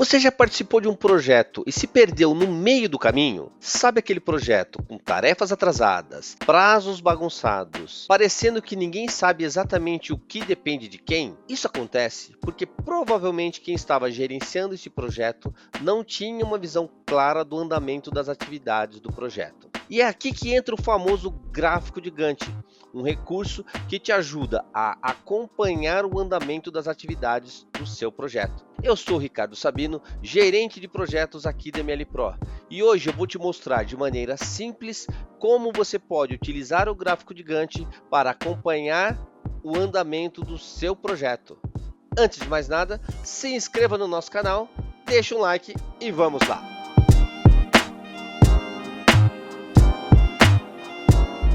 Você já participou de um projeto e se perdeu no meio do caminho? Sabe aquele projeto com tarefas atrasadas, prazos bagunçados, parecendo que ninguém sabe exatamente o que depende de quem? Isso acontece porque provavelmente quem estava gerenciando esse projeto não tinha uma visão clara do andamento das atividades do projeto. E é aqui que entra o famoso gráfico de Gantt, um recurso que te ajuda a acompanhar o andamento das atividades do seu projeto. Eu sou o Ricardo Sabino, gerente de projetos aqui da ML Pro, e hoje eu vou te mostrar de maneira simples como você pode utilizar o gráfico de Gantt para acompanhar o andamento do seu projeto. Antes de mais nada, se inscreva no nosso canal, deixa um like e vamos lá!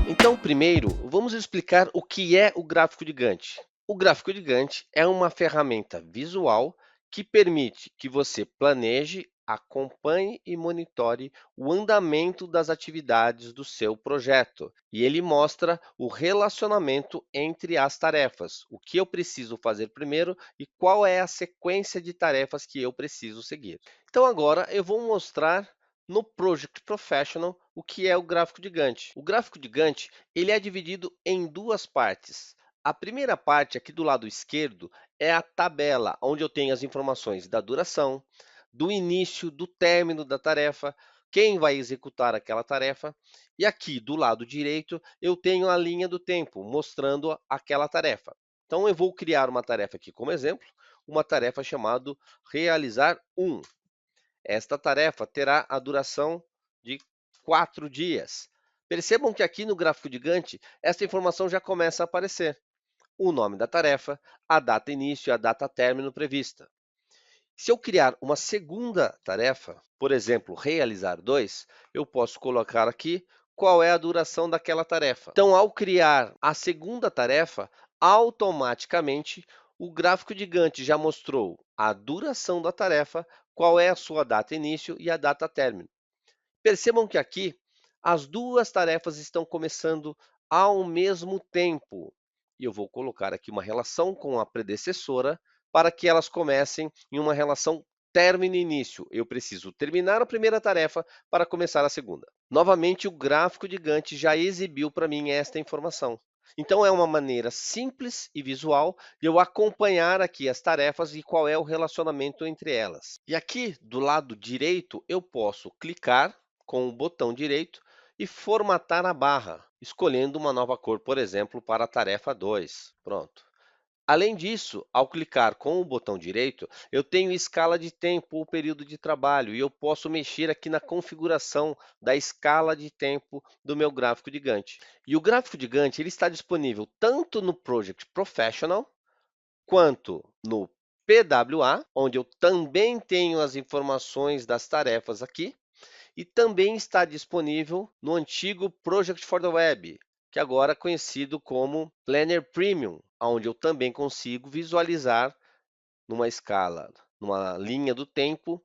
Então, primeiro, vamos explicar o que é o gráfico de Gantt. O gráfico de Gantt é uma ferramenta visual que permite que você planeje, acompanhe e monitore o andamento das atividades do seu projeto. E ele mostra o relacionamento entre as tarefas, o que eu preciso fazer primeiro e qual é a sequência de tarefas que eu preciso seguir. Então, agora eu vou mostrar no Project Professional o que é o gráfico de Gantt. O gráfico de Gantt ele é dividido em duas partes. A primeira parte, aqui do lado esquerdo, é a tabela, onde eu tenho as informações da duração, do início, do término da tarefa, quem vai executar aquela tarefa. E aqui do lado direito, eu tenho a linha do tempo, mostrando aquela tarefa. Então, eu vou criar uma tarefa aqui como exemplo, uma tarefa chamada realizar 1. Esta tarefa terá a duração de 4 dias. Percebam que aqui no gráfico de Gantt, essa informação já começa a aparecer. O nome da tarefa, a data início e a data término prevista. Se eu criar uma segunda tarefa, por exemplo, realizar 2, eu posso colocar aqui qual é a duração daquela tarefa. Então, ao criar a segunda tarefa, automaticamente o gráfico de Gantt já mostrou a duração da tarefa, qual é a sua data início e a data término. Percebam que aqui as duas tarefas estão começando ao mesmo tempo. E eu vou colocar aqui uma relação com a predecessora para que elas comecem em uma relação término e início. Eu preciso terminar a primeira tarefa para começar a segunda. Novamente, o gráfico de Gantt já exibiu para mim esta informação. Então, é uma maneira simples e visual de eu acompanhar aqui as tarefas e qual é o relacionamento entre elas. E aqui, do lado direito, eu posso clicar com o botão direito e formatar a barra, escolhendo uma nova cor, por exemplo, para a tarefa 2. Pronto. Além disso, ao clicar com o botão direito, eu tenho escala de tempo ou período de trabalho e eu posso mexer aqui na configuração da escala de tempo do meu gráfico de Gantt. E o gráfico de Gantt ele está disponível tanto no Project Professional quanto no PWA, onde eu também tenho as informações das tarefas aqui, e também está disponível no antigo Project for the Web, que agora é conhecido como Planner Premium, onde eu também consigo visualizar numa escala, numa linha do tempo,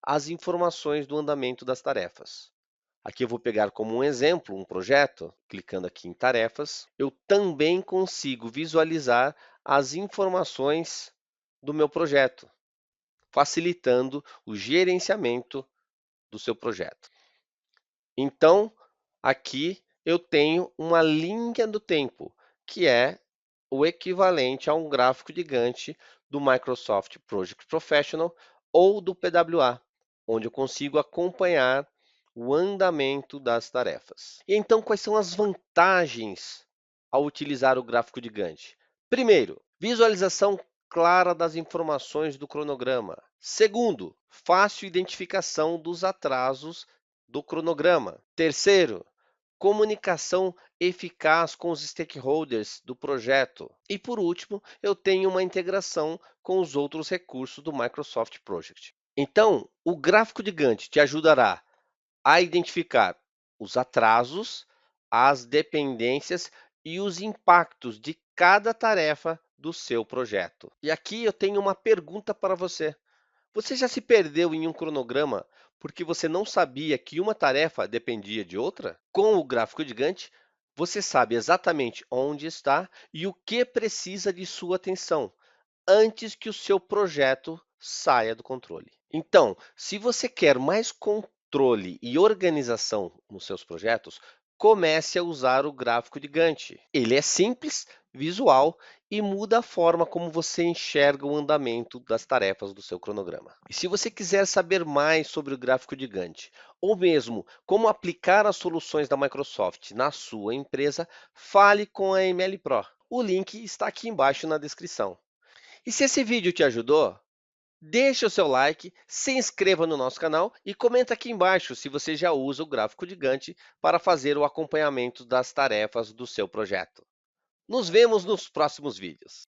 as informações do andamento das tarefas. Aqui eu vou pegar como um exemplo um projeto, clicando aqui em tarefas, eu também consigo visualizar as informações do meu projeto, facilitando o gerenciamento do seu projeto. Então, aqui eu tenho uma linha do tempo, que é o equivalente a um gráfico de Gantt do Microsoft Project Professional ou do PWA, onde eu consigo acompanhar o andamento das tarefas. E então, quais são as vantagens ao utilizar o gráfico de Gantt? Primeiro, visualização clara das informações do cronograma. Segundo, fácil identificação dos atrasos do cronograma. Terceiro, comunicação eficaz com os stakeholders do projeto. E, por último, eu tenho uma integração com os outros recursos do Microsoft Project. Então, o gráfico de Gantt te ajudará a identificar os atrasos, as dependências e os impactos de cada tarefa do seu projeto. E aqui eu tenho uma pergunta para você. Você já se perdeu em um cronograma porque você não sabia que uma tarefa dependia de outra? Com o gráfico de Gantt, você sabe exatamente onde está e o que precisa de sua atenção antes que o seu projeto saia do controle. Então, se você quer mais controle e organização nos seus projetos, comece a usar o gráfico de Gantt. Ele é simples, visual e muda a forma como você enxerga o andamento das tarefas do seu cronograma. E se você quiser saber mais sobre o gráfico de Gantt, ou mesmo como aplicar as soluções da Microsoft na sua empresa, fale com a ML Pro. O link está aqui embaixo na descrição. E se esse vídeo te ajudou, deixe o seu like, se inscreva no nosso canal e comenta aqui embaixo se você já usa o gráfico de Gantt para fazer o acompanhamento das tarefas do seu projeto. Nos vemos nos próximos vídeos.